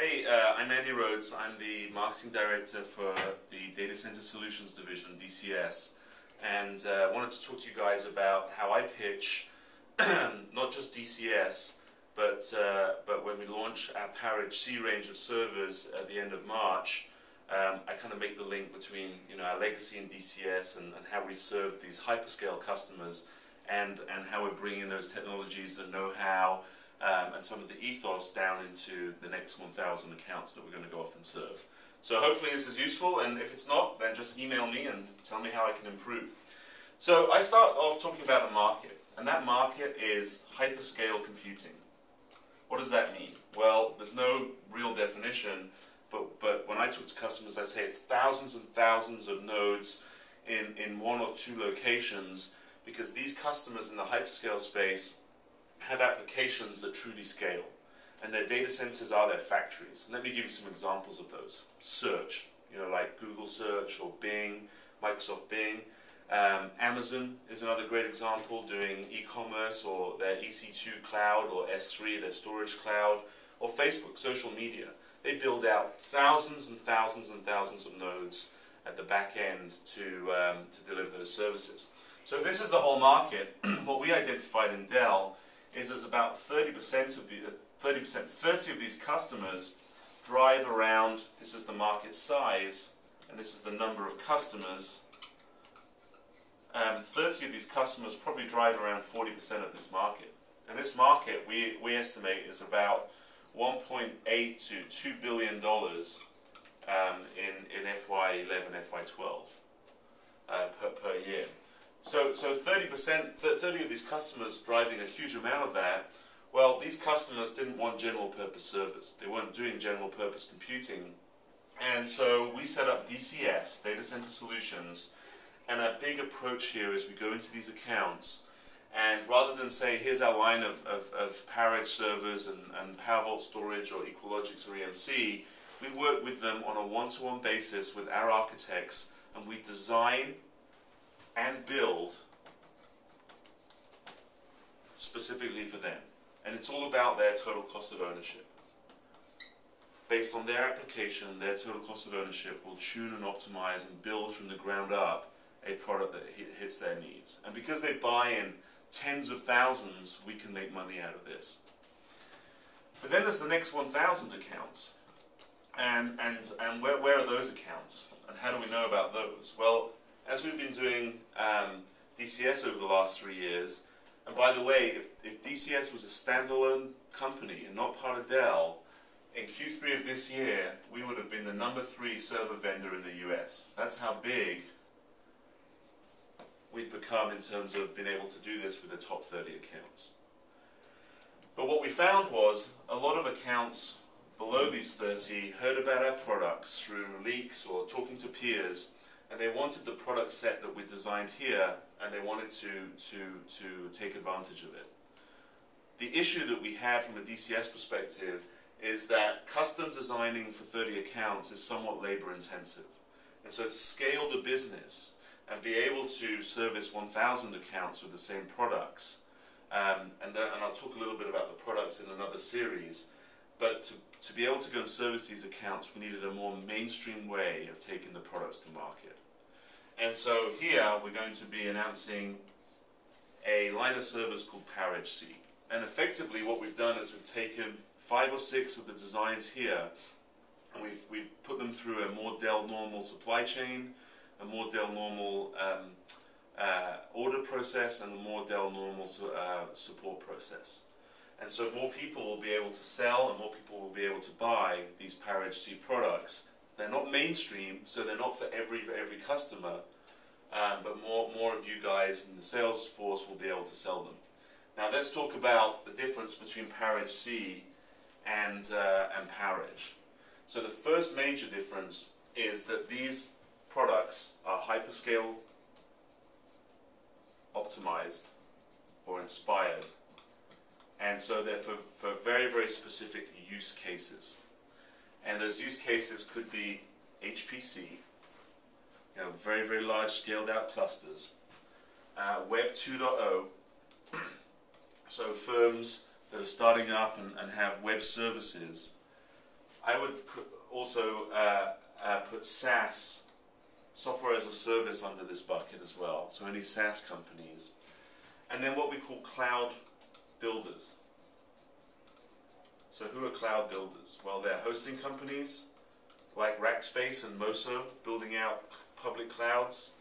Hey, I'm Andy Rhodes. I'm the Marketing Director for the Data Center Solutions Division, DCS, and wanted to talk to you guys about how I pitch not just DCS, but when we launch our Parage C range of servers at the end of March, I kind of make the link between our legacy in DCS and how we've served these hyperscale customers and how we're bringing those technologies, the know-how, and some of the ethos down into the next 1,000 accounts that we're going to go off and serve. So hopefully this is useful, and if it's not, then just email me and tell me how I can improve. So I start off talking about a market, and that market is hyperscale computing. What does that mean? Well, there's no real definition, but when I talk to customers, I say it's thousands and thousands of nodes in one or two locations, because these customers in the hyperscale space have applications that truly scale, and their data centers are their factories. Let me give you some examples of those. Search, like Google Search or Bing, Microsoft Bing. Amazon is another great example, doing e-commerce or their EC2 cloud or S3, their storage cloud, or Facebook, social media. They build out thousands and thousands and thousands of nodes at the back end to deliver those services. So if this is the whole market, what we identified in Dell is there's about 30% of these customers drive around, this is the market size, and this is the number of customers, 30 of these customers probably drive around 40% of this market. And this market, we estimate, is about $1.8 to $2 billion in FY11, FY12 per year. So 30% of these customers driving a huge amount of that. Well, these customers didn't want general purpose servers. They weren't doing general purpose computing. And so we set up DCS, Data Center Solutions, and our big approach here is we go into these accounts, and rather than say, here's our line of Parage servers and PowerVault storage or Equalogix or EMC, we work with them on a one-to-one basis with our architects, and we design and build specifically for them. And it's all about their total cost of ownership. Based on their application, their total cost of ownership, will tune and optimize and build from the ground up a product that hits their needs. And because they buy in tens of thousands, we can make money out of this. But then there's the next 1,000 accounts. And where are those accounts? And how do we know about those? Well, as we've been doing DCS over the last 3 years, and by the way, if DCS was a standalone company and not part of Dell, in Q3 of this year, we would have been the #3 server vendor in the US. That's how big we've become in terms of being able to do this with the top 30 accounts. But what we found was a lot of accounts below these 30 heard about our products through leaks or talking to peers, and they wanted the product set that we designed here, and they wanted to take advantage of it. The issue that we had from a DCS perspective is that custom designing for 30 accounts is somewhat labor intensive. And so to scale the business and be able to service 1,000 accounts with the same products, and I'll talk a little bit about the products in another series, but to be able to go and service these accounts, we needed a more mainstream way of taking the products to market. And so here we're going to be announcing a line of servers called Parage C. And effectively what we've done is we've taken 5 or 6 of the designs here, and we've put them through a more Dell normal supply chain, a more Dell normal order process, and a more Dell normal support process. And so more people will be able to sell, and more people will be able to buy these Parage C products. They're not mainstream, so they're not for every customer, but more of you guys in the sales force will be able to sell them. Now let's talk about the difference between Parage C and Parage. So the first major difference is that these products are hyperscale optimized or inspired, and so they're for very, very specific use cases. And those use cases could be HPC, very, very large scaled out clusters, Web 2.0, so firms that are starting up and have web services, I would also put SaaS, software as a service, under this bucket as well. So any SaaS companies. And then what we call cloud builders. So who are cloud builders? Well, they're hosting companies like Rackspace and Moso, building out public clouds.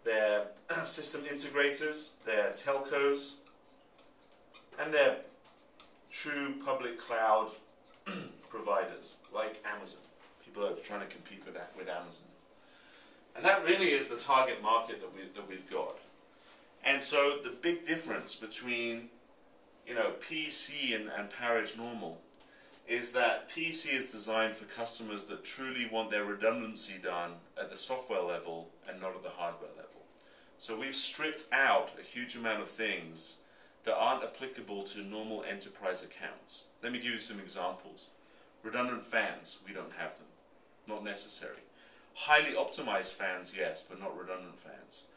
They're system integrators, they're telcos, and they're true public cloud providers like Amazon. People are trying to compete with Amazon. And that really is the target market that we've got. And so the big difference between, you know, PEC and Parage Normal is that PEC is designed for customers that truly want their redundancy done at the software level and not at the hardware level. So we've stripped out a huge amount of things that aren't applicable to normal enterprise accounts. Let me give you some examples. Redundant fans, we don't have them. Not necessary. Highly optimized fans, yes, but not redundant fans.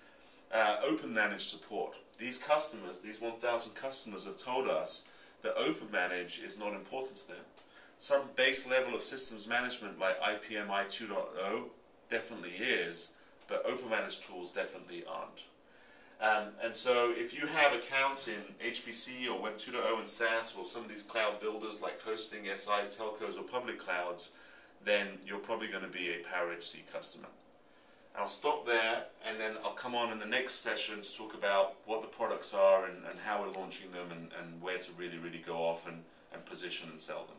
Open managed support. These customers, these 1,000 customers, have told us that open manage is not important to them. Some base level of systems management like IPMI 2.0 definitely is, but open managed tools definitely aren't. And so if you have accounts in HPC or Web 2.0 and SaaS or some of these cloud builders like hosting, SIs, telcos or public clouds, then you're probably going to be a Parage C customer. I'll stop there, and then I'll come on in the next session to talk about what the products are and how we're launching them and where to really go off and position and sell them.